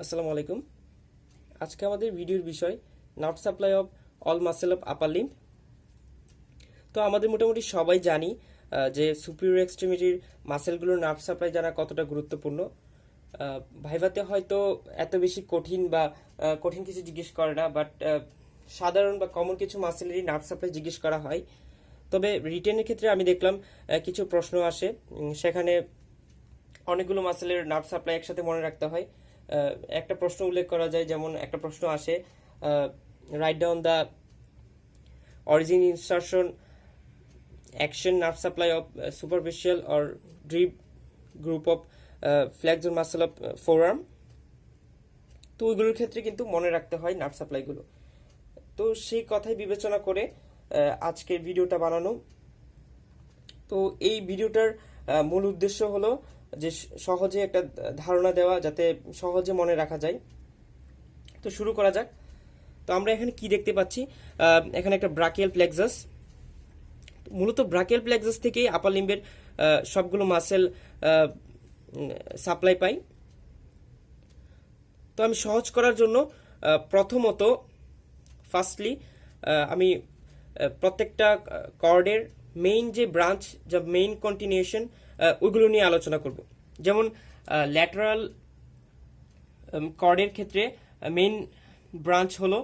আসসালামু আলাইকুম। আজকে আমাদের ভিডিওর বিষয় nerve supply of all muscle of upper limb. তো আমাদের মোটামুটি সবাই জানি যে সুপিরিয়র এক্সট্রিমিটির মাসেলগুলোর নার্ভ সাপ্লাই জানা কতটা গুরুত্বপূর্ণ। ভাইভাতে হয়তো এত বেশি কঠিন বা কঠিন কিছু জিজ্ঞেস করে না, বাট সাধারণ বা কমন কিছু মাসেলেরই নার্ভ সাপ্লাই জিজ্ঞেস করা হয়। তবে রিটেনের ক্ষেত্রে আমি দেখলাম কিছু প্রশ্ন আসে, সেখানে অনেকগুলো মাসেলের নার্ভ সাপ্লাই একসাথে মনে রাখতে হয়। একটা প্রশ্ন উল্লেখ করা যায়, যেমন একটা প্রশ্ন আসে, right down the origin insertion action nerve supply of superficial or deep group of flexor muscle of forearm. তো ওইগুলোর ক্ষেত্রে কিন্তু মনে রাখতে হয় নার্ভ সাপ্লাইগুলো। তো সেই কথাই বিবেচনা করে আজকের ভিডিওটা বানানো। তো এই ভিডিওটার মূল উদ্দেশ্য হলো যে সহজে একটা ধারণা দেওয়া, যাতে সহজে মনে রাখা যায়। তো শুরু করা যাক। তো আমরা এখানে কি দেখতে পাচ্ছি, এখানে একটা ব্রাকিয়াল প্লেক্সাস। মূলত ব্রাকিয়াল প্লেক্সাস থেকেই আপার লিম্বের সবগুলো মাসেল সাপ্লাই পাই। তো আমি সহজ করার জন্য প্রথমত ফার্স্টলি আমি প্রত্যেকটা কর্ডের মেইন যে ব্রাঞ্চ, যা মেইন কন্টিনিউশন, ওইগুলো নিয়ে আলোচনা করব। যেমন ল্যাটারাল কর্ডের ক্ষেত্রে মেইন ব্রাঞ্চ হলো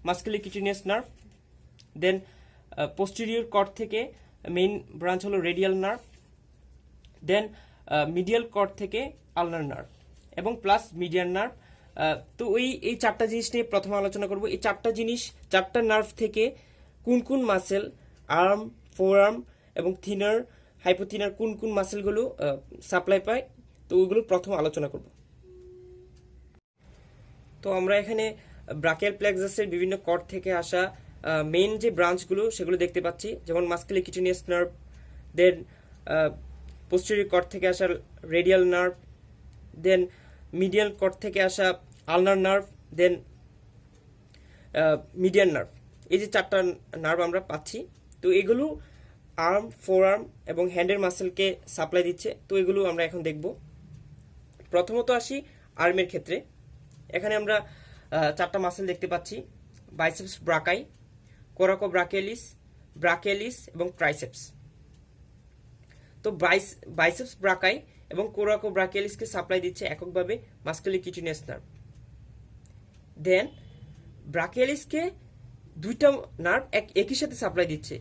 মাস্কুলোকিউটেনিয়াস নার্ভ। দেন পোস্টেরিয়র কর্ড থেকে মেইন ব্রাঞ্চ হলো রেডিয়াল নার্ভ। দেন মিডিয়াল কর্ড থেকে আলনার নার্ভ এবং প্লাস মিডিয়ান নার্ভ। তো এই চারটা জিনিস নিয়ে প্রথমে আলোচনা করব। এই চারটা নার্ভ থেকে কোন কোন মাসেল, আর্ম, ফোর আর্ম এবং থিনার, হাইপোথিনার কোন কোন মাসেলগুলো সাপ্লাই পায়, তো ওইগুলো প্রথম আলোচনা করব। তো আমরা এখানে ব্রাকিয়াল প্লেক্সাসের বিভিন্ন কর্ড থেকে আসা মেইন যে ব্রাঞ্চগুলো সেগুলো দেখতে পাচ্ছি, যেমন মাস্কুলোকিউটেনিয়াস নার্ভ, দেন পোস্টেরিয়র কর্ড থেকে আসা রেডিয়াল নার্ভ, দেন মিডিয়াল কর্ড থেকে আসা আলনার নার্ভ, দেন মিডিয়ান নার্ভ। এই যে চারটা নার্ভ আমরা পাচ্ছি, তো এগুলো আর্ম, ফোর আর্ম এবং হ্যান্ডের মাসেলকে সাপ্লাই দিচ্ছে। তো এগুলো আমরা এখন দেখব। প্রথমত আসি আর্মের ক্ষেত্রে। এখানে আমরা চারটা মাসেল দেখতে পাচ্ছি, বাইসেপস ব্রাকাই, কোরাকো ব্রাকিয়ালিস, ব্রাকিয়ালিস এবং ট্রাইসেপস। তো বাইসেপস ব্রাকাই এবং কোরাকো ব্রাকিয়ালিসকে সাপ্লাই দিচ্ছে এককভাবে মাস্কুলোকিউটেনিয়াস নার্ভ। দেন ব্রাকিয়ালিসকে দুইটা নার্ভ একই সাথে সাপ্লাই দিচ্ছে।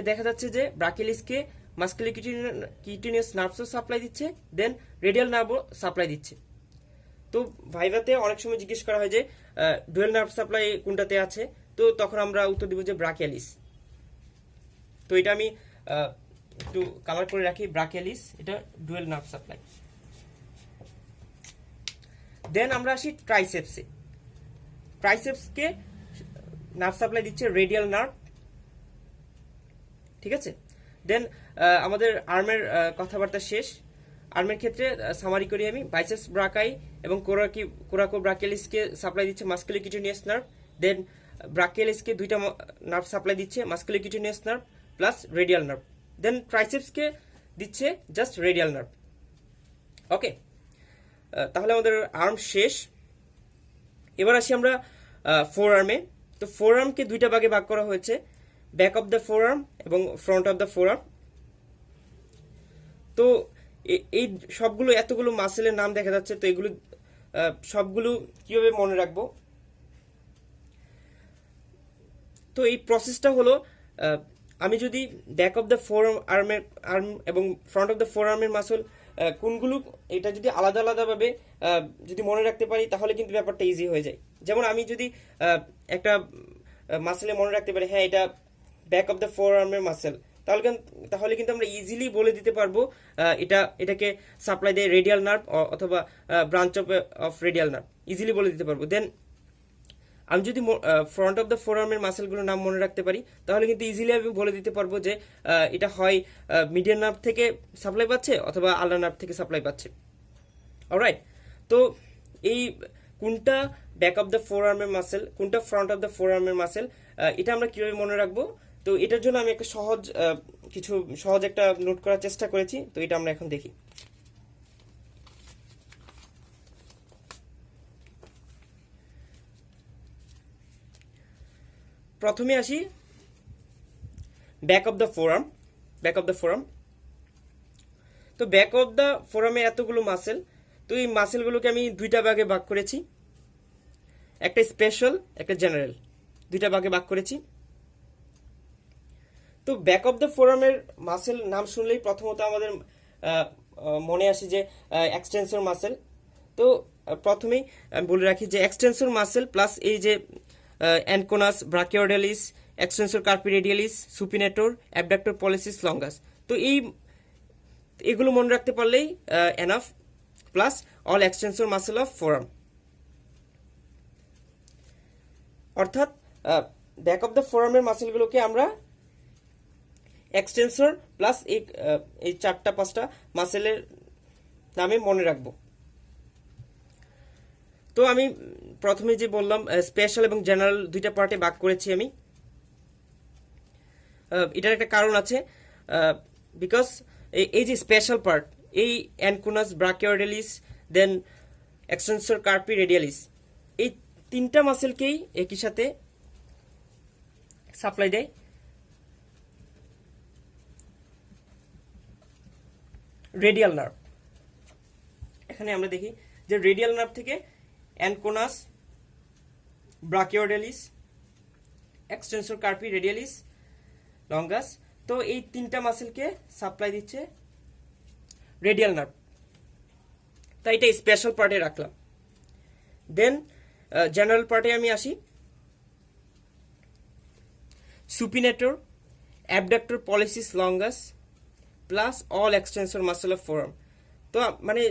দেখা যাচ্ছে যে ব্রাকিয়ালিসকে মাস্কুলোকিউটেনিয়াস নার্ভসও সাপ্লাই দিচ্ছে, দেন রেডিয়াল নার্ভও সাপ্লাই দিচ্ছে। তো ভাইভাতে অনেক সময় জিজ্ঞেস করা হয় যে ডুয়েল নার্ভ সাপ্লাই কোনটাতে আছে, তো তখন আমরা উত্তর দিব যে ব্রাকিয়ালিস। তো এটা আমি একটু কালার করে রাখি, ব্রাকিয়ালিস, এটা ডুয়েল নার্ভ সাপ্লাই। দেন আমরা আসি ট্রাইসেপসে। ট্রাইসেপসকে নার্ভ সাপ্লাই দিচ্ছে রেডিয়াল নার্ভ, ঠিক আছে। দেন আমাদের আর্মের কথাবার্তা শেষ। আর্মের ক্ষেত্রে সামারি করি আমি, বাইসেপস ব্রাকাই এবং কোরাকো ব্রাকিয়ালিসকে সাপ্লাই দিচ্ছে মাস্কুলোকিউটেনিয়াস নার্ভ। দেন ব্রাকিয়ালিসকে দুইটা নার্ভ সাপ্লাই দিচ্ছে, মাস্কুলোকিউটেনিয়াস নার্ভ প্লাস রেডিয়াল নার্ভ। দেন ট্রাইসেপসকে দিচ্ছে জাস্ট রেডিয়াল নার্ভ। ওকে, তাহলে আমাদের আর্ম শেষ। এবার আসি আমরা ফোর আর্মে। তো ফোর আর্মকে দুইটা ভাগে ভাগ করা হয়েছে, back of the forearm এবং front of the forearm. তো এই সবগুলো এতগুলো মাসেলের নাম দেখা যাচ্ছে, তো এগুলো সবগুলো কিভাবে মনে রাখবো? তো এই প্রসেসটা হলো, আমি যদি ব্যাক অফ দ্য ফোর আর্মের আর্ম এবং ফ্রন্ট অফ দ্য ফোর আর্মের মাসল কোনগুলো, এটা যদি আলাদা আলাদাভাবে যদি মনে রাখতে পারি, তাহলে কিন্তু ব্যাপারটা ইজি হয়ে যায়। যেমন আমি যদি একটা মাসেলে মনে রাখতে পারি, হ্যাঁ এটা ব্যাক অফ দ্য ফোর আর্মের মাসেল, তাহলে কিন্তু আমরা ইজিলি বলে দিতে পারবো এটাকে সাপ্লাই দেয় রেডিয়াল নার্ভ অথবা branch of radial nerve, easily বলে দিতে পারবো। দেন আমি যদি ফ্রন্ট অফ দ্য ফোর আর্মের মাসেলগুলোর নাম মনে রাখতে পারি, তাহলে কিন্তু ইজিলি আমি বলে দিতে পারবো যে এটা হয় মিডিয়ান নার্ভ থেকে সাপ্লাই পাচ্ছে অথবা আলনার নার্ভ থেকে সাপ্লাই পাচ্ছে। অলরাইট, তো এই কোনটা ব্যাক অফ দ্য ফোর আর্মের মাসেল, কোনটা ফ্রন্ট অফ দ্য ফোর আর্মের মাসেল, এটা আমরা কিভাবে মনে রাখবো? তো এটার জন্য আমি একটা সহজ একটা নোট করার চেষ্টা করেছি। তো এটা আমরা এখন দেখি। প্রথমে আসি ব্যাক অফ দ্য ফোরাম। তো ব্যাক অফ দ্য ফোরামে এতগুলো মাসেল, তো এই মাসেলগুলোকে আমি দুইটা ভাগে ভাগ করেছি, একটা স্পেশাল একটা জেনারেল, দুইটা ভাগে ভাগ করেছি। তো ব্যাক অফ দ্য ফোরামের মাসেল নাম শুনলেই প্রথমত আমাদের মনে আসে যে এক্সটেন্সর মাসেল। তো প্রথমেই আমি বলে রাখি যে এক্সটেন্সর মাসেল প্লাস এই যে anconeus brachioradialis, extensor carpi radialis, supinator, abductor pollicis longus. তো এগুলো মনে রাখতে পারলেই enough, plus all extensor muscle of forearm. অর্থাৎ ব্যাক অফ দ্য ফোরামের মাসেলগুলোকে আমরা এক্সটেন্সর প্লাস এই 4-5টা মাসেলের নামে মনে রাখব। তো আমি প্রথমে যে বললাম স্পেশাল এবং জেনারেল দুইটা পার্টে ভাগ করেছি আমি। এটার একটা কারণ আছে, বিকজ এই যে স্পেশাল পার্ট, এই অ্যানকোনাস brachioradialis then extensor carpi radialis, এই 3টা মাসেলকেই একই সাথে সাপ্লাই দেয় রেডিয়াল নার্ভ। এখানে আমরা দেখি যে রেডিয়াল নার্ভ থেকে অ্যানকোনাস brachioradialis, extensor carpi radialis, longus, তো এই 3টা মাসেলকে সাপ্লাই দিচ্ছে রেডিয়াল নার্ভ। তাই এটা স্পেশাল পার্টে রাখলাম। দেন জেনারেল পার্টে আমি আসি। Supinator, abductor pollicis longus plus all extensor muscle of forearm. তো মানে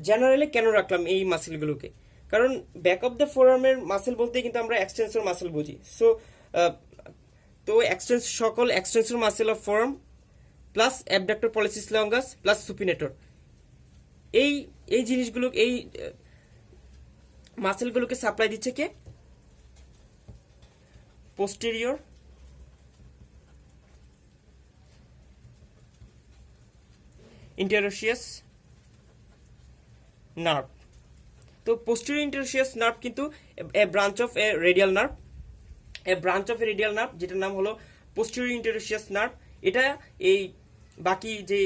জেনারেলি কেন রাখলাম এই মাসেলগুলোকে, কারণ ব্যাক অফ দ্য ফোরামের মাসেল বলতে কিন্তু আমরা এক্সটেন্সর মাসেল বুঝি। সো তো সকল extensor muscle of forearm plus abductor pollicis longus plus supinator, এই জিনিসগুলো, এই মাসেলগুলোকে সাপ্লাই দিচ্ছে কে? Posterior interosseous nerve. তো পোস্টেরিয়র ইন্টারোশিয়াস নার্ভ কিন্তু a branch of a radial nerve, যেটার নাম হলো পোস্টেরিয়র ইন্টারোশিয়াস নার্ভ। এটা এই বাকি যে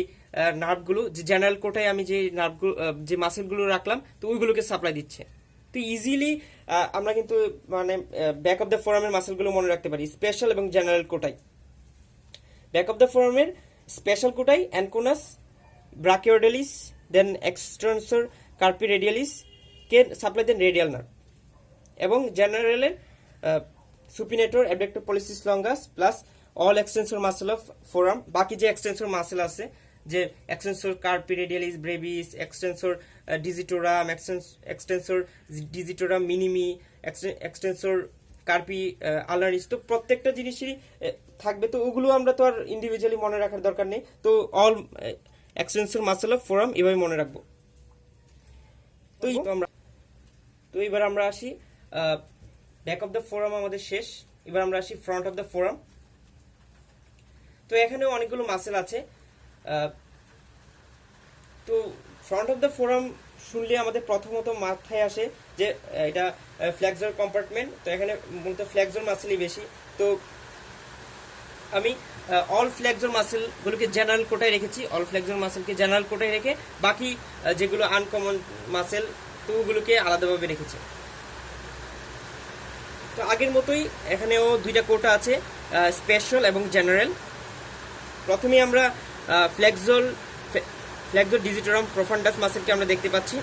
নার্ভগুলো, যে জেনারেল কোটায় আমি যে নার্ভগুলো, যে মাসেলগুলো রাখলাম, তো ওইগুলোকে সাপ্লাই দিচ্ছে। তো ইজিলি আমরা কিন্তু মানে ব্যাক অফ দ্য ফোরামের মাসেলগুলো মনে রাখতে পারি স্পেশাল এবং জেনারেল কোটায়। ব্যাক অফ দ্য ফোরামের স্পেশাল কোটায় anconeus brachioradialis then extensor carpi radialis কে সাপ্লাই দেন রেডিয়াল নার্ভ, এবং জেনারেলের supinator, abductor pollicis longus plus all extensor muscle of forearm. বাকি যে এক্সটেন্সর মাসেল আছে, যে extensor carpi radialis, brevis, extensor digitorum, extensor digitorum minimi, extensor carpi ulnaris, তো প্রত্যেকটা জিনিসই থাকবে। তো ওগুলো আমরা তো আর ইন্ডিভিজুয়ালি মনে রাখার দরকার নেই। তো all extensor muscle of forum এভাবে মনে রাখবো। তো এবার আমরা আসি ব্যাক অফ দ্য ফোরাম আমাদের শেষ, এবার আমরা আসি ফ্রন্ট অফ দ্য ফোরাম। তো এখানেও অনেকগুলো মাসেল আছে। তো ফ্রন্ট অফ দ্য ফোরাম শুনলে আমাদের প্রথমত মাথায় আসে যে এটা ফ্লেক্সর কম্পার্টমেন্ট। তো এখানে মূলত ফ্লেক্সর মাসেলই বেশি। তো আমি অল ফ্লেক্সর মাসেলগুলোকে জেনারেল কোটায় রেখেছি, রেখে বাকি যেগুলো আনকমন মাসেল তো ওগুলোকে আলাদাভাবে রেখেছি। তো আগের মতোই এখানেও দুইটা কোটা আছে, স্পেশাল এবং জেনারেল। প্রথমে আমরা ফ্লেক্সর ডিজিটোরাম প্রফান্ডাস মাসেলকে আমরা দেখতে পাচ্ছি।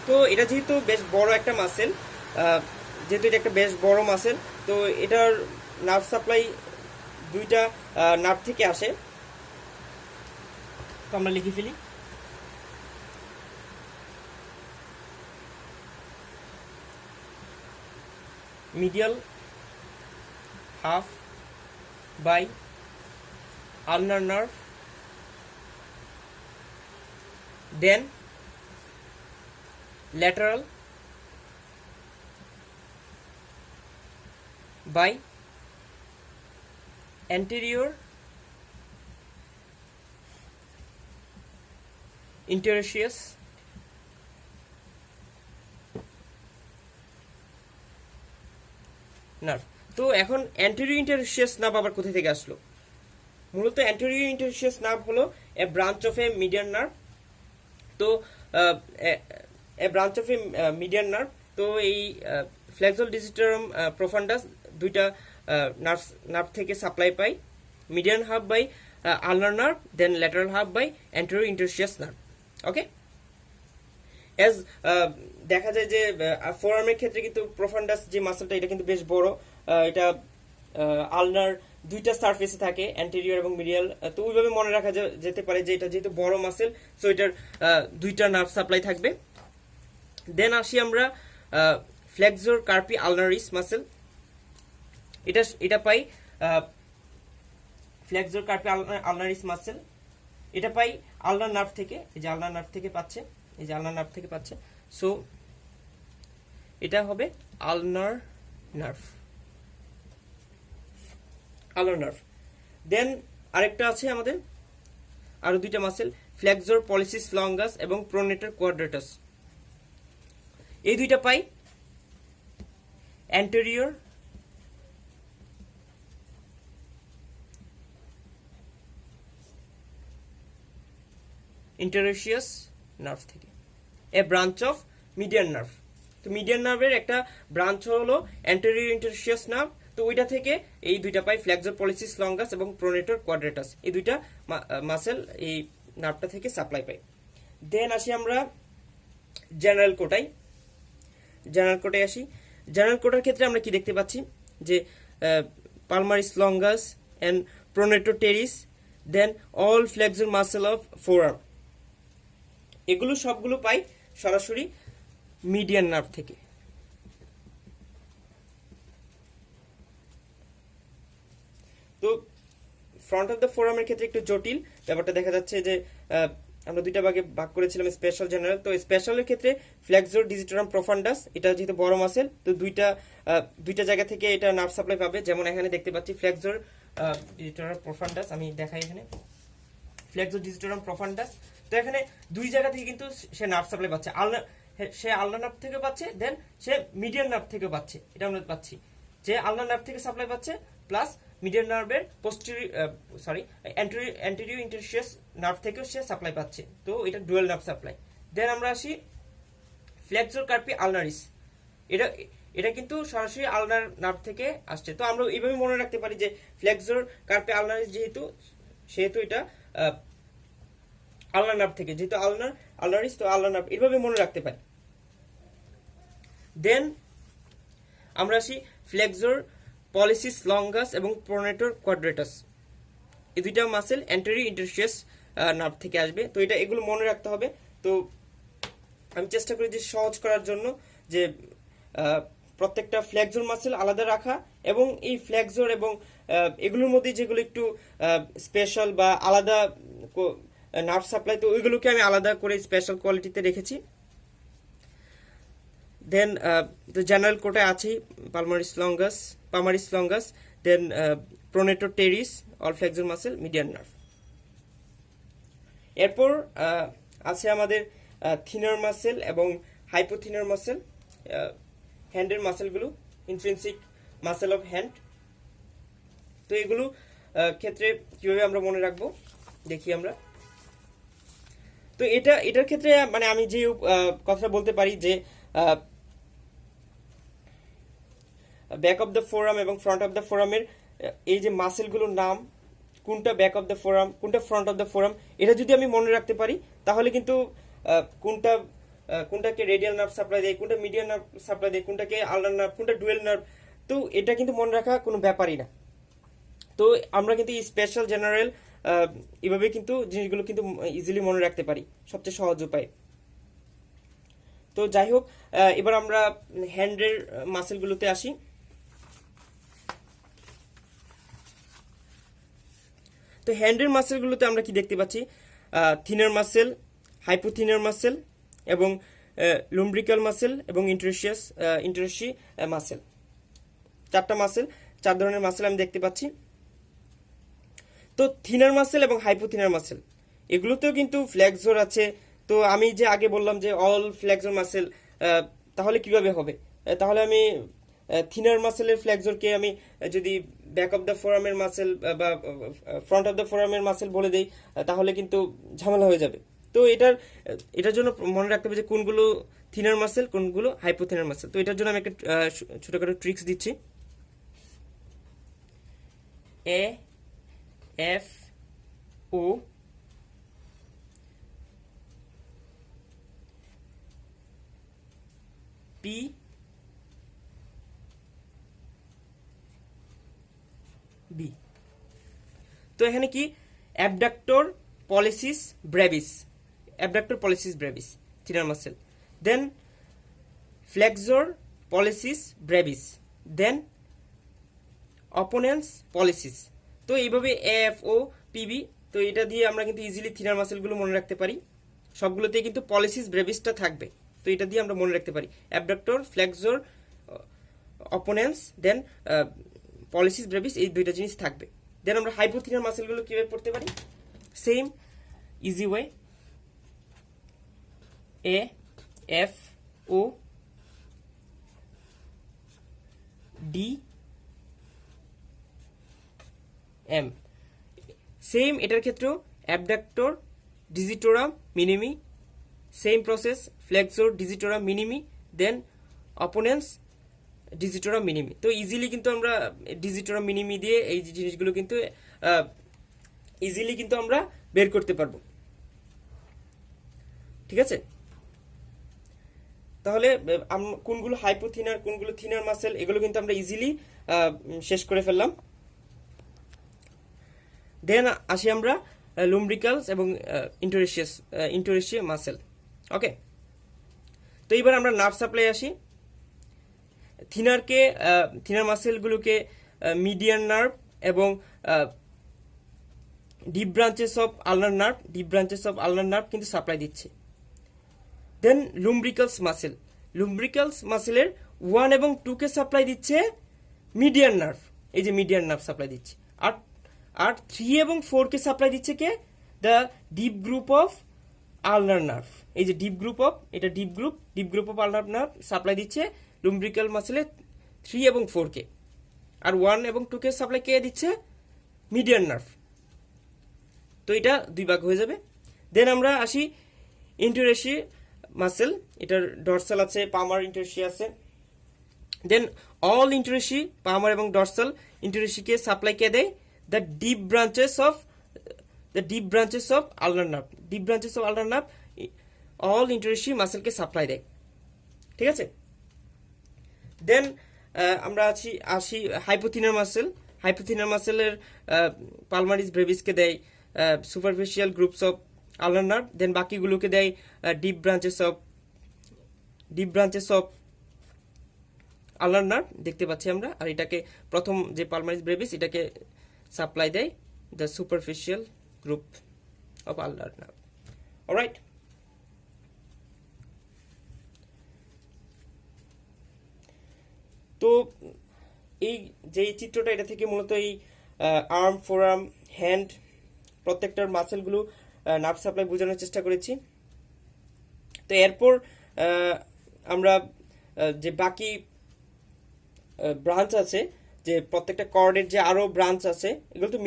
তো এটা যেহেতু বেশ বড় একটা মাসেল, তো এটার নার্ভ সাপ্লাই দুইটা নার্ভ থেকে আসে। তো আমরা লিখে ফেলি। Medial half by ulnar nerve, then lateral by anterior interosseous nerve. তো এখন অ্যান্টেরিয়র ইন্টারস্টিয়াস নার্ভ আবার কোথা থেকে আসলো? মূলত অ্যান্টেরিয়র ইন্টারস্টিয়াস নার্ভ হলো a branch of a median nerve. তো a branch of a median nerve. তো এই ফ্লেক্সর ডিজিটারাম প্রোফান্ডাস দুইটা নার্ভ থেকে সাপ্লাই পাই, median half by ulnar nerve, then lateral half by anterior interosseous nerve. Okay, as দেখা যায় যে ফোরআর্মের ক্ষেত্রে কিন্তু প্রোফান্ডাস যে মাসলটা এটা কিন্তু বেশ বড়, এটা আলনার দুইটা সারফেসে থাকে, অ্যান্টেরিয়র এবং মিডিয়াল। তো ওইভাবে মনে রাখা যেতে পারে যে এটা যেহেতু বড় মাসেল, সো এটার দুইটা নার্ভ সাপ্লাই থাকবে। দেন আসি আমরা ফ্লেক্সর কার্পি আলনারিস মাসেল। এটা পাই ফ্লেক্সর কার্পি আলনারিস মাসেল, এটা পাই আলনার নার্ভ থেকে। এই যে আলনার নার্ভ থেকে পাচ্ছে, এই যে আলনার নার্ভ থেকে পাচ্ছে। সো এটা হবে আলনার নার্ভ, আলনার নার্ভ। দেন আরেকটা আছে আমাদের, আরো দুইটা মাসেল, ফ্লেক্সর পলিসিস লঙ্গাস এবং প্রোনেটর কোয়াড্রেটাস। এই দুইটা পাই অ্যান্টেরিয়র ইন্টারস্টিয়াস নার্ভ থেকে, এ ব্রাঞ্চ অফ মিডিয়ান নার্ভ। তো মিডিয়ান নার্ভের একটা ব্রাঞ্চ হলো অ্যান্টেরিয়র ইন্টারস্টিয়াস নার্ভ। তো ওইটা থেকে এই দুইটা পাই, ফ্লেক্সর পলিসিস লঙ্গাস এবং প্রোনেটর কোয়াড্রেটাস। এই দুইটা মাসেল এই নার্ভটা থেকে সাপ্লাই পাই। দেন আসি আমরা জেনারেল কোটায়। জেনারেল কোটায় আসি। জেনারেল কোটার ক্ষেত্রে আমরা কি দেখতে পাচ্ছি যে palmaris longus and pronator teres, then all flexor muscle of forearm. এগুলো সবগুলো পাই সরাসরি মিডিয়ান নার্ভ থেকে। তো ফ্রন্ট অফ দ্য ফোরামের ক্ষেত্রে একটু জটিল ব্যাপারটা দেখা যাচ্ছে যে আমরা দুইটা ভাগে ভাগ করেছিলাম, স্পেশাল জেনারেল। তো স্পেশালের ক্ষেত্রে ফ্লেক্সর ডিজিটারাম প্রোফান্ডাস, এটা যেহেতু বড় মাসেল, তো দুইটা জায়গা থেকে এটা নার্ভ সাপ্লাই পাবে। যেমন এখানে দেখতে পাচ্ছি ফ্লেক্সর ডিজিটারাম প্রোফান্ডাস, আমি দেখাই এখানে ফ্লেক্সর ডিজিটারাম প্রোফান্ডাস। তো এখানে দুই জায়গা থেকে কিন্তু সে নার্ভ সাপ্লাই পাচ্ছে, সে আলনার নার্ভ থেকে পাচ্ছে, দেন সে মিডিয়ান নার্ভ থেকে পাচ্ছে। এটা আমরা পাচ্ছি যে আলনার নার্ভ থেকে সাপ্লাই পাচ্ছে, প্লাস মিডিয়ান নার্ভের অ্যান্টেরিয়র ইন্টারস্টিয়াস নার্ভ থেকেও সে সাপ্লাই পাচ্ছে। তো এটা ডুয়াল নার্ভ সাপ্লাই। দেন আমরা আসি ফ্লেক্সর কার্পি আলনারিস। এটা কিন্তু সরাসরি আলনার নার্ভ থেকে আসছে। তো আমরা এইভাবে মনে রাখতে পারি যে ফ্লেক্সর কার্পি আলনারিস সেহেতু এটা আলনার নার্ভ থেকে, যেহেতু আলনারিস তো আলনার নার্ভ, এইভাবে মনে রাখতে পারি। দেন আমরা আসি ফ্লেক্সর পলিসিস লঙ্গাস এবং প্রোনেটর কোয়াড্রেটাস। এই দুইটা মাসেল অ্যান্টেরিয়র ইন্টারস্টিয়াস নার্ভ থেকে আসবে। তো এগুলো মনে রাখতে হবে। তো আমি চেষ্টা করি যে সহজ করার জন্য যে প্রত্যেকটা ফ্লেক্সর মাসেল আলাদা রাখা, এবং এই ফ্লেক্সর এবং এগুলোর মধ্যে যেগুলো একটু স্পেশাল বা আলাদা নার্ভ সাপ্লাই, তো ওইগুলোকে আমি আলাদা করে স্পেশাল কোয়ালিটিতে রেখেছি। দেন জেনারেল কোটায় আছি palmaris longus, then pronator teres, all flexor muscle, median nerve. এরপর আছে আমাদের থিনার মাসেল এবং হাইপোথিনার মাসেল, হ্যান্ডের মাসেলগুলো, ইন্ট্রিনসিক মাসেল অফ হ্যান্ড। তো এগুলো ক্ষেত্রে কিভাবে আমরা মনে রাখবো দেখি আমরা। তো এটার ক্ষেত্রে মানে আমি যে কথাটা বলতে পারি যে ব্যাক অফ দ্য ফোরাম এবং ফ্রন্ট অফ দ্য ফোরামের এই যে মাসেলগুলোর নাম, কোনটা ব্যাক অফ দ্য ফোরাম, কোনটা ফ্রন্ট অফ দ্য ফোরাম, এটা যদি আমি মনে রাখতে পারি তাহলে কিন্তু কোনটাকে রেডিয়াল নার্ভ সাপ্লাই দেয়, কোনটা মিডিয়াল নার্ভ সাপ্লাই দেয়, কোনটাকে আলনার নার্ভ, কোনটা ডুয়েল নার্ভ, তো এটা কিন্তু মনে রাখা কোনো ব্যাপারই না। তো আমরা কিন্তু স্পেশাল জেনারেল এভাবে কিন্তু জিনিসগুলো কিন্তু ইজিলি মনে রাখতে পারি, সবচেয়ে সহজ উপায়। তো যাই হোক, এবার আমরা হ্যান্ডের মাসেলগুলোতে আসি। তো হ্যান্ডের মাসেলগুলোতে আমরা কি দেখতে পাচ্ছি, থিনার মাসেল, হাইপোথিনার মাসেল এবং লুম্ব্রিক্যাল মাসেল এবং ইন্টারস্টি মাসেল, চার ধরনের মাসেল আমি দেখতে পাচ্ছি। তো থিনার মাসেল এবং হাইপোথিনার মাসেল এগুলোতেও কিন্তু ফ্লেক্সর আছে। তো আমি যে আগে বললাম যে অল ফ্লেক্সর মাসেল, তাহলে কিভাবে হবে? তাহলে আমি থিনার মাসেলের ফ্লেক্সরকে আমি যদি ব্যাক অফ দ্য ফোরামের মাসেল বা ফ্রন্ট অফ দ্য ফোরামের মাসেল বলে দেই, তাহলে কিন্তু ঝামেলা হয়ে যাবে। তো এটার জন্য মনে রাখতে হবে যে কোনগুলো থিনার মাসেল, কোনগুলো হাইপোথিনার মাসেল। তো এটার জন্য আমি একটা ছোটখাটো ট্রিক্স দিচ্ছি। A F O P B. তো এখানে কি abductor pollicis brevis, abductor pollicis brevis thenar muscle, then flexor pollicis brevis, then opponens pollicis. তো এইভাবে এফ ও পিবি, তো এটা দিয়ে আমরা কিন্তু ইজিলি থিনার মাসেলগুলো মনে রাখতে পারি। সবগুলোতেই কিন্তু পলিসিস ব্রেভিসটা থাকবে, তো এটা দিয়ে আমরা মনে রাখতে পারি অ্যাবডাক্টর, ফ্লেক্সর, অপোনেন্স, দেন পলিসিস ব্রেভিস, এই দুইটা জিনিস থাকবে। দেন আমরা হাইপোথিনার মাসেলগুলো কিভাবে পড়তে পারি, same easy way, A F O D M. Same এটার ক্ষেত্রেও abductor digitorum minimi, same process, flexor digitorum minimi, then opponens digitorum minimi. তো ইজিলি কিন্তু আমরা ডিজিটোরাম মিনিমি দিয়ে এই জিনিসগুলো কিন্তু ইজিলি কিন্তু আমরা বের করতে পারবো। ঠিক আছে, তাহলে কোনগুলো হাইপোথিনার, কোনগুলো থিনার মাসেল, এগুলো কিন্তু আমরা ইজিলি শেষ করে ফেললাম। দেন আসি আমরা লুম্ব্রিকালস এবং ইন্টারেশিয়া মাসেল। ওকে, তো এবার আমরা নার্ভ সাপ্লাই আসি। থিনার মাসেলগুলোকে মিডিয়ান নার্ভ এবং deep branches of ulnar nerve কিন্তু সাপ্লাই দিচ্ছে। দেন লুম্ব্রিকালস মাসেলের 1 এবং 2 কে সাপ্লাই দিচ্ছে মিডিয়ান নার্ভ, এই যে মিডিয়ান নার্ভ সাপ্লাই দিচ্ছে। আর 3 এবং 4 কে সাপ্লাই দিচ্ছে কে, the deep group of ulnar nerve. এই যে deep group of ulnar nerve supply দিচ্ছে লুম্ব্রিকাল মাসেলে 3 এবং 4 কে, আর 1 এবং 2 কে সাপ্লাই কে দিচ্ছে, মিডিয়ান নার্ভ। তো এটা দুই ভাগ হয়ে যাবে। দেন আমরা আসি ইন্টারেশিয়া মাসেল, এটার ডরসাল আছে, পামার ইন্টারেশিয়া আছে। দেন অল ইন্টারেশি, পামার এবং ডরসাল ইন্টারেশিকে সাপ্লাই কে দেয়, the deep branches of ulnar nerve, all interossei মাসেলকে সাপ্লাই দেয়। ঠিক আছে, দেন আমরা আসি হাইপোথিনার মাসেলের পালমারিস ব্রেভিসকে দেয় superficial groups of ulnar nerve, then বাকিগুলোকে দেয় deep branches of ulnar nerve, দেখতে পাচ্ছি আমরা। আর এটাকে প্রথম যে পালমারিস ব্রেভিস, এটাকে সাপ্লাই দেয় the superficial group of ulnar nerve. Alright, তো এই যে চিত্রটা, এটা থেকে মূলত এই আর্ম, ফোরআর্ম, হ্যান্ড প্রত্যেকটার মাসেলগুলো নার্ভ সাপ্লাই বোঝানোর চেষ্টা করেছি। তো এরপর আমরা যে বাকি ব্রাঞ্চ আছে, যে প্রত্যেকটা কর্ডের যে আরো ব্রাঞ্চ আছে, এগুলো তো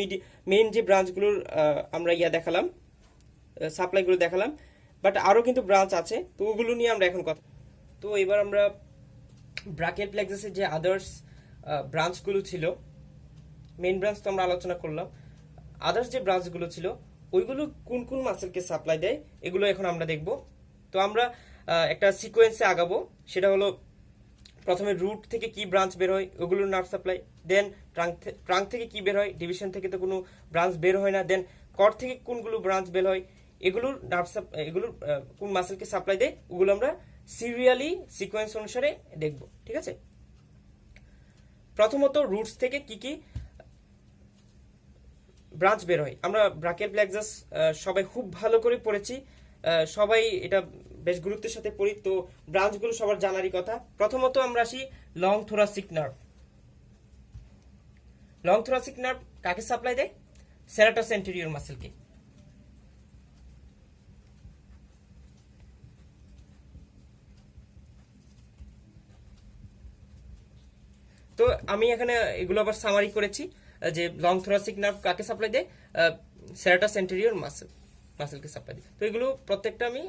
মেইন যে ব্রাঞ্চগুলোর আমরা দেখালাম, সাপ্লাইগুলো দেখালাম, বাট আরো কিন্তু ব্রাঞ্চ আছে, তো ওগুলো নিয়ে আমরা এখন কথা। তো এবার আমরা ব্রাকিয়াল প্লেক্সাসের যে আদার্স ব্রাঞ্চগুলো ছিল, মেইন ব্রাঞ্চ তো আমরা আলোচনা করলাম, আদার্স যে ব্রাঞ্চগুলো ছিল ওইগুলো কোন কোন মাসেলকে সাপ্লাই দেয়, এগুলো এখন আমরা দেখব। তো আমরা একটা সিকোয়েন্সে আগাবো, সেটা হলো প্রথমে রুট থেকে কি ব্রাঞ্চ বের হয় ওগুলোর নার্ভ সাপ্লাই, দেন ট্রাঙ্ক থেকে কি বের হয়, ডিভিশন থেকে তো কোনো ব্রাঞ্চ বের হয় না, দেন কর্ড থেকে কোনগুলো ব্রাঞ্চ বের হয়, এগুলোর এগুলোর কোন মাসেলকে সাপ্লাই দেয়, ওগুলো আমরা সিরিয়ালি সিকোয়েন্স অনুসারে দেখব। ঠিক আছে, প্রথমত রুটস থেকে কি কি ব্রাঞ্চ বের হয়। আমরা ব্রাকিয়াল প্লেক্সাস সবাই খুব ভালো করে পড়েছি, সবাই এটা বেশ গুরুত্বের সাথে পড়ি, তো ব্রাঞ্চগুলো সবার জানারই কথা। প্রথমত আমরা আসি লং থোরাসিক নার্ভ কাকে সাপ্লাই দেয়, সেরাটাস অ্যান্টেরিয়র মাসেলকে। তো আমি এখানে এগুলো আবার সামারি করেছি যে লং থোরাসিক নার্ভ কাকে সাপ্লাই দেয়, সেরাটাস এন্টেরিয়র মাসেলকে সাপ্লাই দেয়। তো এগুলো প্রত্যেকটা আমি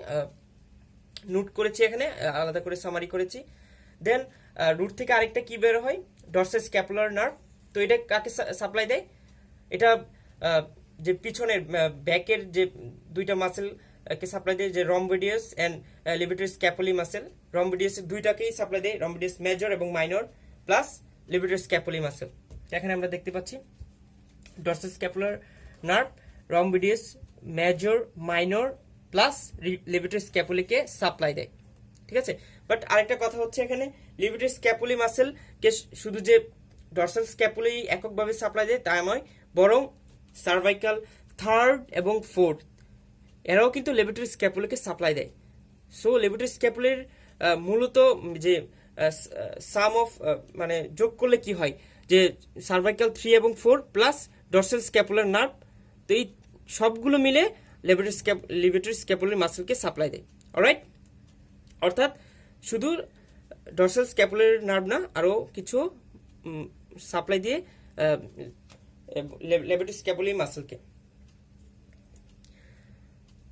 নোট করেছি এখানে, আলাদা করে সামারি করেছি। দেন রুট থেকে আরেকটা কি বের হয়, ডরসাল স্ক্যাপুলার নার্ভ। তো এটা কাকে সাপ্লাই দেয়, এটা যে পিছনের ব্যাকের যে দুইটা মাসেল কে সাপ্লাই দেয়, যে rhomboideus and levator scapulae muscle. Rhomboideus দুইটাকেই সাপ্লাই দেয়, রম্বোডিয়াস মেজর এবং minor plus levator scapulae muscle. এখানে আমরা দেখতে পাচ্ছি dorsal scapular nerve rhomboideus major minor plus levator স্ক্যাপুলিকে সাপ্লাই দেয়, ঠিক আছে। বাট আরেকটা কথা হচ্ছে এখানে লিবেটারি স্ক্যাপুলি মাসেল কে শুধু যে ডরসাল স্ক্যাপুলি এককভাবে সাপ্লাই দেয় তা নয়, বরং সার্ভাইকাল থার্ড এবং ফোর্থ এরাও কিন্তু লিবেটারি স্ক্যাপুলিকে সাপ্লাই দেয়। সো লিবেটারি স্ক্যাপুলির মূলত যে সাম অফ মানে যোগ করলে কি হয়, যে সার্ভাইকাল 3 এবং 4 প্লাস ডরসাল স্ক্যাপুলার নার্ভ, তো এই সবগুলো মিলে লিবেটারি স্ক্যাপুলার মাসেলকে সাপ্লাই দেয়। অলরাইট, অর্থাৎ শুধু ডরসাল স্ক্যাপুলার নার্ভ না, আরো কিছু সাপ্লাই দিয়ে লিবেটারি স্ক্যাপুলার মাসেলকে।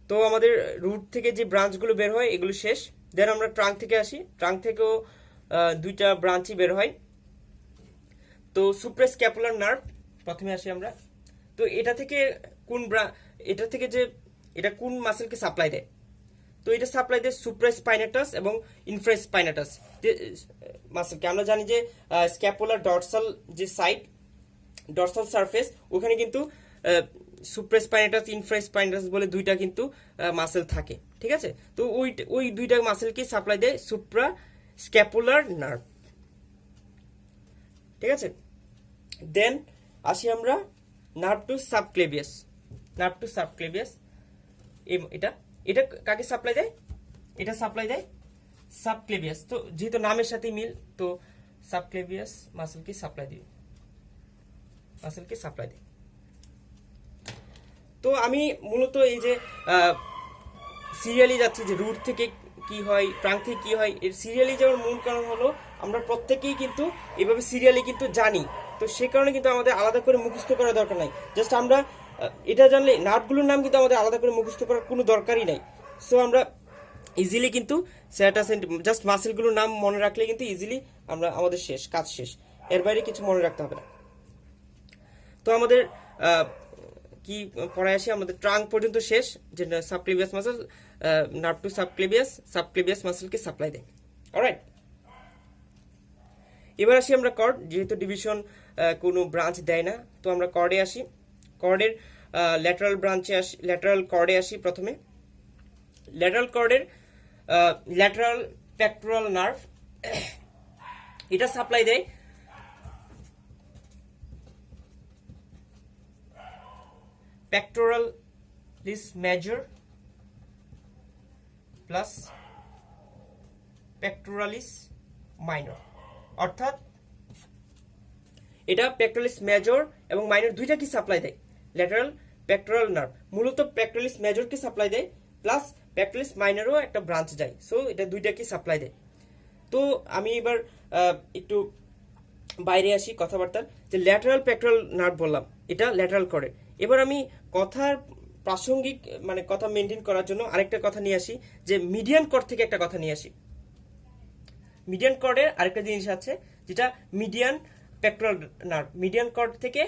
তো আমাদের রুট থেকে যে ব্রাঞ্চগুলো বের হয় এগুলো শেষ। দেন আমরা ট্রাঙ্ক থেকে আসি। ট্রাঙ্ক থেকেও দুইটা ব্রাঞ্চই বের হয়। তো সুপ্রাস্ক্যাপুলার নার্ভ প্রথমে আসি আমরা। তো এটা থেকে এটা কোন মাসেলকে সাপ্লাই দেয়, তো এটা সাপ্লাই দেয় সুপ্রাস্পাইনাটাস এবং ইনফ্রাস্পাইনাটাস মাসেলকে। আমরা জানি যে স্ক্যাপুলার ডরসাল যে সাইড, ডরসাল সারফেস, ওখানে কিন্তু সুপ্রাস্পাইনাটাস ইনফ্রাস্পাইনাটাস বলে দুইটা কিন্তু মাসেল থাকে, ঠিক আছে। তো ওই দুইটা মাসেলকে সাপ্লাই দেয় সুপ্রাস্ক্যাপুলার নার্ভ, ঠিক আছে। দেন আসি আমরা নার্ভ টু সাবক্লেভিয়াস। নার্ভ টু সাবক্লেভিয়াস এটা কাকে সাপ্লাই দেয়, এটা সাপ্লাই দেয় সাবক্লেভিয়াস। তো যেহেতু নামের সাথে মিল, তো সাবক্লেভিয়াস মাসেলকে সাপ্লাই দেয়। তো আমি মূলত এই যে সিরিয়ালি যাচ্ছি যে রুট থেকে কি হয়, ট্রাঙ্ক থেকে কি হয়, এর সিরিয়ালি যাওয়ার মূল কারণ হলো আমরা প্রত্যেকেই কিন্তু এভাবে সিরিয়ালি কিন্তু জানি। তো সে কারণে কিন্তু আমাদের আলাদা করে মুখস্থ করার দরকার নাই। জাস্ট আমরা এটা জানলে নার্ভগুলোর নাম কিন্তু আমাদের আলাদা করে মুখস্থ করার কোনো দরকারই নাই। সো আমরা ইজিলি কিন্তু জাস্ট মাসেলগুলোর নাম মনে রাখলে কিন্তু ইজিলি আমাদের কাজ শেষ। এর বাইরে কিছু মনে রাখতে হবে না। তো আমাদের কি পড়ায় আসি, আমাদের ট্রাঙ্ক পর্যন্ত শেষ, যে সাবক্লেভিয়াস মাসেল নার্ভ টু সাবক্লেভিয়াস মাসেলকে সাপ্লাই দেয়। অলরাইট, এবার আসি আমরা কর্ড। যেহেতু ডিভিশন কোনো ব্রাঞ্চ দেয় না, তো আমরা কর্ডে আসি। কর্ডের ল্যাটারাল কর্ডে আসি প্রথমে। ল্যাটারাল কর্ডের ল্যাটারাল পেক্টোরাল নার্ভ, এটা সাপ্লাই দেয় pectoralis major plus pectoralis minor. অর্থাৎ এটা পেক্টোরালিস মেজর এবং মাইনর দুইটা কি সাপ্লাই দেয়, ল্যাটারাল পেক্টোরাল নার্ভ মূলত পেক্টোরালিস মেজরকে সাপ্লাই দেয়, প্লাস পেক্টোরালিস মাইনরও একটা ব্রাঞ্চ যায়। সো এটা দুইটাকে সাপ্লাই দেয়। তো আমি এবার একটু বাইরে আসি কথাবার্তার, যে ল্যাটারাল পেক্টোরাল নার্ভ বললাম, এটা ল্যাটারাল কর্ডের। এবার আমি কথার প্রাসঙ্গিক মানে কথা মেনটেন করার জন্য আরেকটা কথা নিয়ে আসি, যে মিডিয়ান কর্ড থেকে একটা কথা নিয়ে আসি। মিডিয়ান কর্ডের আরেকটা জিনিস আছে যেটা median pectoral nerve. Median cord থেকে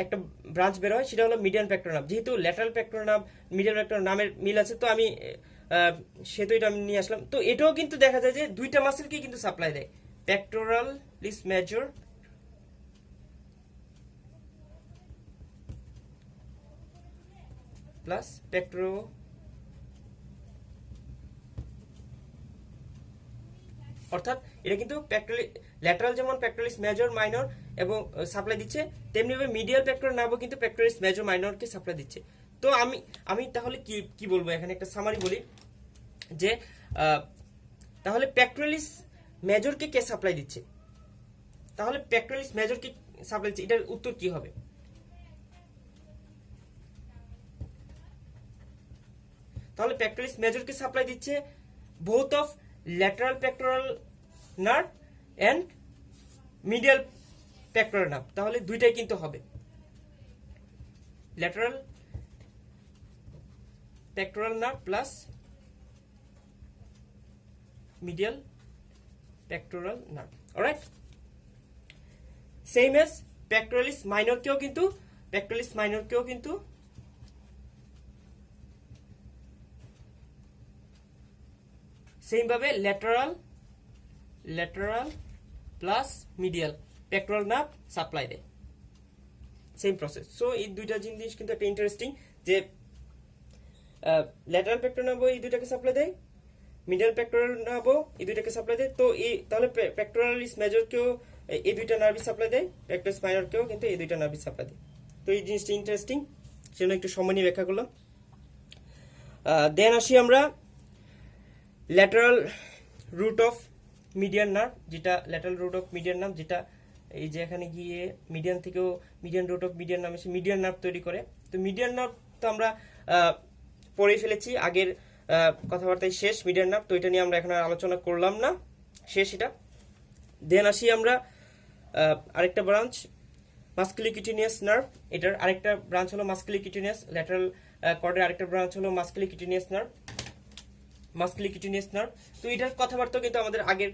একটা ব্রাঞ্চ বের হয়, সেটা হলো মিডিয়ান পেক্টোরাল নার্ভ। যেহেতু lateral pectoral nerve median pectoral নামের মিল আছে, তো আমি সেহেতু এটা আমি নিয়ে আসলাম। তো এটাও কিন্তু দেখা যায় যে দুইটা মাসেলকে কিন্তু সাপ্লাই দেয়, পেক্টোরালিস মেজর প্লাস অর্থাৎ এটা কিন্তু ল্যাটারাল যেমন পেক্টোরালিস মেজর মাইনর এবং সাপ্লাই দিচ্ছে, তেমনি ভাবে মিডিয়াল পেক্টোরাল নার্ভও কিন্তু পেক্টোরালিস মেজর মাইনরকে সাপ্লাই দিচ্ছে। তো আমি তাহলে কি বলবো, এখানে একটা সামারি বলি, যে তাহলে পেক্টোরালিস মেজরকে কে সাপ্লাই দিচ্ছে, তাহলে পেক্টোরালিস মেজরকে সাপ্লাই দিচ্ছে, এটার উত্তর কি হবে? তাহলে পেক্টোরালিস মেজরকে সাপ্লাই দিচ্ছে both of lateral pectoral nerve and medial pectoral nerve, তাহলে দুইটাই কিন্তু হবে, lateral pectoral nerve plus medial pectoral nerve. Alright, same as pectoralis মাইনরকেও কিন্তু সেম ভাবে lateral plus medial pectoral nerve supply দেয়, সেম প্রসেস। সো এই দুইটা জিনিস কিন্তু একটা ইন্টারেস্টিং, যে ল্যাটারাল পেক্টোরাল নার্ভ এই দুইটাকে সাপ্লাই দেয়, মিডিয়াল পেক্টোরাল নার্ভ এই দুইটাকে সাপ্লাই দেয়। তো এই তাহলে পেক্টোরালিস মেজরকেও এই দুইটা নার্ভই সাপ্লাই দেয়, পেক্টোরালিস মাইনরকেও কিন্তু এই দুইটা নার্ভই সাপ্লাই দেয়। তো এই জিনিসটা ইন্টারেস্টিং, সেজন্য একটু সময় নিয়ে ব্যাখ্যা করলাম। দেন আসি আমরা lateral root of median nerve, যেটা এই যে এখানে গিয়ে মিডিয়ান থেকেও median root of median nerve এসে মিডিয়ান নার্ভ তৈরি করে। তো মিডিয়ান নার্ভ তো আমরা পড়ে ফেলেছি, আগের কথাবার্তায় শেষ মিডিয়ান নার্ভ, তো এটা নিয়ে আমরা এখন আলোচনা করলাম না, শেষ এটা। দেন আসি আমরা আরেকটা ব্রাঞ্চ মাস্কুলিকিউটিনিয়াস নার্ভ, এটার আরেকটা ব্রাঞ্চ হলো মাস্কুলিকিউটিনিয়াস, ল্যাটারাল কর্ডের আরেকটা ব্রাঞ্চ হলো মাস্কুলিকিউটিনিয়াস নার্ভ। তো এটার কথাবার্তা কিন্তু আমাদের আগের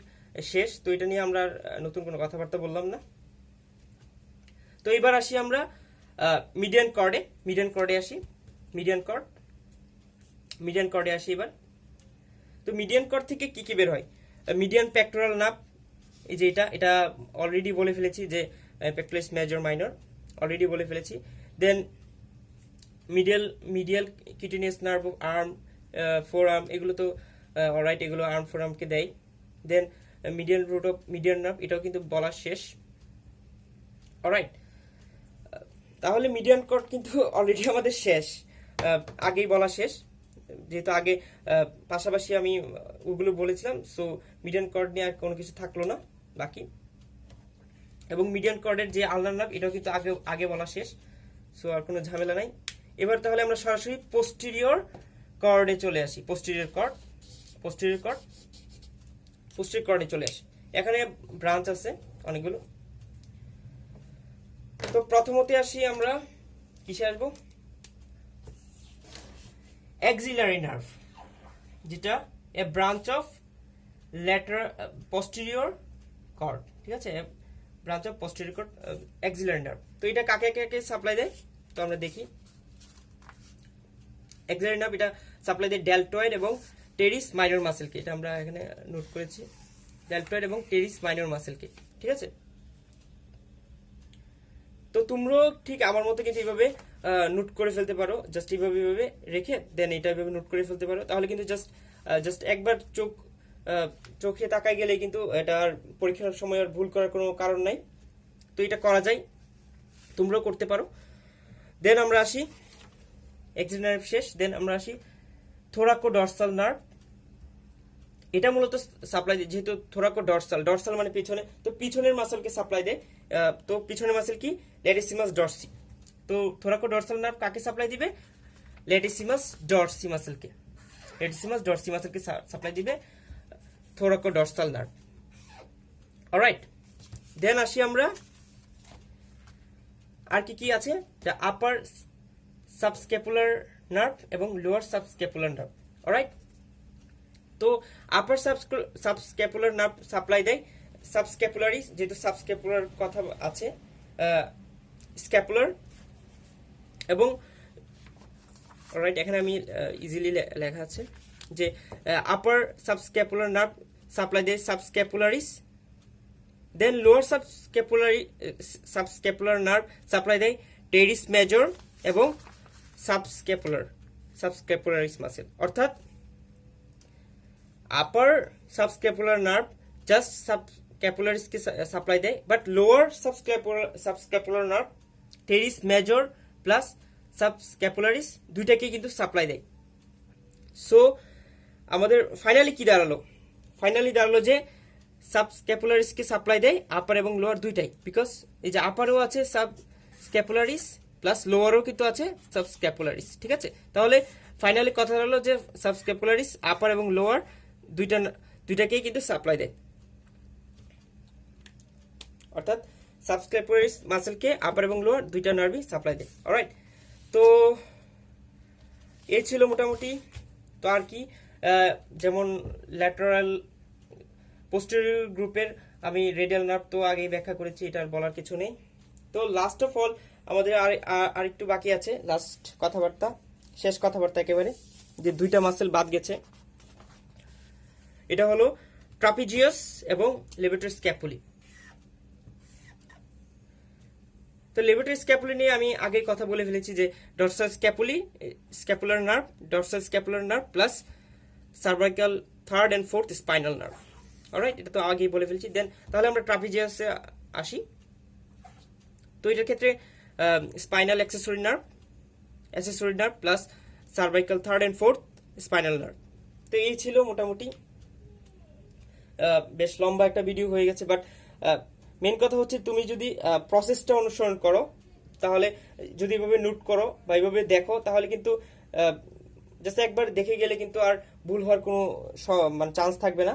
শেষ, তো এটা নিয়ে আমরা নতুন কোনো কথাবার্তা বললাম না। তো এবার আসি আমরা মিডিয়ান কর্ডে আসি, মিডিয়ান কর্ডে আসি এবার। তো মিডিয়ান কর্ড থেকে কি কি বের হয়? মিডিয়ান পেক্টোরাল নার্ভ, এই যে এটা অলরেডি বলে ফেলেছি যে পেক্টোরালিস মেজর মাইনর অলরেডি বলে ফেলেছি। Then medial cutaneous nerve arm, forearm, এগুলো তো অলরাইট, এগুলো আর্ম ফোর আর্মকে দেয়। Then medial root of median nerve, এটাও কিন্তু বলা শেষ। অলরাইট, তাহলে মিডিয়ান কর্ড কিন্তু অলরেডি আমাদের শেষ, আগেই বলা শেষ, যেহেতু আগে পাশাপাশি আমি ওগুলো বলেছিলাম। সো মিডিয়ান কর্ড নিয়ে আর কোনো কিছু থাকলো না বাকি। এবং মিডিয়ান কর্ডের যে আলনার নার্ভ, এটাও কিন্তু আগে বলা শেষ, সো আর কোনো ঝামেলা নাই। এবার তাহলে আমরা সরাসরি পোস্টেরিয়র কর্ডে চলে আসি, পোস্টেরিয়র কর্ডে চলে আসি। এখানে ব্রাঞ্চ আছে অনেকগুলো। তো প্রথমতে আসি আমরা কিসে আসবো? অ্যাক্সিলারি নার্ভ, যেটা a branch of posterior cord, ঠিক আছে, branch of posterior cord, axillary nerve. তো এটা কাকে সাপ্লাই দেয়? তো আমরা দেখি, অ্যাক্সিলারি নার্ভ এটা সাপ্লাই দেয় ডেলটয়েড এবং টেরিস মাইনর মাসেলকে, এটা আমরা এখানে নোট করেছি, ডেলটয়েড এবং টেরিস মাইনর মাসেলকে, ঠিক আছে। তো তোমরাও ঠিক আমার মতো কিন্তু এইভাবে নোট করে ফেলতে পারো, জাস্ট এইভাবে রেখে দেন এটা এইভাবে নোট করে ফেলতে পারো, তাহলে কিন্তু জাস্ট একবার চোখে তাকাই গেলে কিন্তু এটা আর পরীক্ষার সময় আর ভুল করার কোনো কারণ নাই। তো এটা করা যায়, তোমরাও করতে পারো। দেন আমরা আসি অ্যাক্সিলারি নার্ভ শেষ, দেন আমরা আসি থোরাকোডর্সাল নার্ভ। এটা মূলত সাপ্লাই দেয়, যেহেতু থোরাকোডর্সাল মানে পিছনে, তো পিছনের মাসলকে সাপ্লাই দেয়। তো পিছনের মাসল কি? Latissimus Dorsey. তো থোরাকোডর্সাল নার্ভ কাকে সাপ্লাই দিবে? ল্যাটিসিমাস ডরসি মাসলকে সাপ্লাই দিবে থোরাকোডর্সাল নার্ভ। অলরাইট, দেন আসি আমরা আর কি আছে, আপার সাবস্ক্যাপুলার নার্ভ এবং লোয়ার সাবস্ক্যাপুলার নার্ভ। অলরাইট, তো আপার সাবস্ক্যাপুলার নার্ভ সাপ্লাই দেয় সাবস্ক্যাপুলারিস, যেহেতু সাবস্ক্যাপুলার কথা আছে, স্ক্যাপুলার এবং অলরাইট, এখানে আমি ইজিলি লেখা আছে যে আপার সাবস্ক্যাপুলার নার্ভ সাপ্লাই দেয় সাবস্ক্যাপুলারিস, দেন লোয়ার সাবস্ক্যাপুলার নার্ভ সাপ্লাই দেয় টেরিস মেজর এবং সাবস্ক্যাপুলারিস মাসেল। অর্থাৎ আপার সাবস্ক্যাপুলার নার্ভ জাস্ট সাবস্ক্যাপুলারিসকে সাপ্লাই দেয়, but lower subscapular nerve teres major plus subscapularis দুইটাকে কিন্তু সাপ্লাই দেয়। সো আমাদের ফাইনালি দাঁড়ালো যে সাবস্ক্যাপুলারিসকে সাপ্লাই দেয় আপার এবং লোয়ার দুইটাই, বিকজ এই যে আপারও আছে সাবস্ক্যাপুলারিস প্লাস লোয়ারও কিন্তু আছে সাবস্ক্যাপুলারিস, ঠিক আছে। তাহলে ফাইনালি কথা হলো যে সাবস্ক্যাপুলারিস আপার এবং লোয়ার দুইটাকেই কিন্তু সাপ্লাই দেয়। অর্থাৎ সাবস্ক্যাপুলারিস মাসেলকে আপার এবং লোয়ার দুইটা নার্ভই সাপ্লাই দেয়। অলরাইট, তো এই ছিল মোটামুটি। তো আর কি, যেমন ল্যাটারাল পোস্টেরিয়র গ্রুপের আমি রেডিয়াল নার্ভ তো আগেই ব্যাখ্যা করেছি, এটার বলার কিছু নেই। তো লাস্ট অফ অল আমাদের আর একটু বাকি আছে, লাস্ট কথাবার্তা, শেষ কথাবার্তা একেবারে, যে দুইটা মাসেল বাদ গেছে, এটা হলো ট্রাপিজিয়াস এবং লেভেটর স্ক্যাপুলি। তো লেভেটর স্ক্যাপুলি নিয়ে আমি আগে কথা বলে ফেলেছি যে dorsal scapulae, scapular nerve, dorsal scapular nerve plus cervical third and fourth spinal nerve. Alright, এটা তো আগেই বলে ফেলছি। দেন তাহলে আমরা ট্রাপিজিয়াসে আসি। তো এটার ক্ষেত্রে spinal accessory nerve plus cervical third and fourth spinal nerve. তো এই ছিল মোটামুটি, বেশ লম্বা একটা ভিডিও হয়ে গেছে, বাট মেন কথা হচ্ছে তুমি যদি প্রসেসটা অনুসরণ করো, তাহলে যদি এভাবে নোট করো বা এইভাবে দেখো, তাহলে কিন্তু জাস্ট একবার দেখে গেলে কিন্তু আর ভুল হওয়ার কোনো মানে চান্স থাকবে না,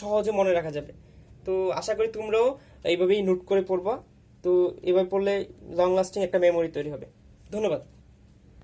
সহজে মনে রাখা যাবে। তো আশা করি তোমরাও এইভাবেই নোট করে পড়বা। তো এভাবে পড়লে লং লাস্টিং একটা মেমোরি তৈরি হবে। ধন্যবাদ।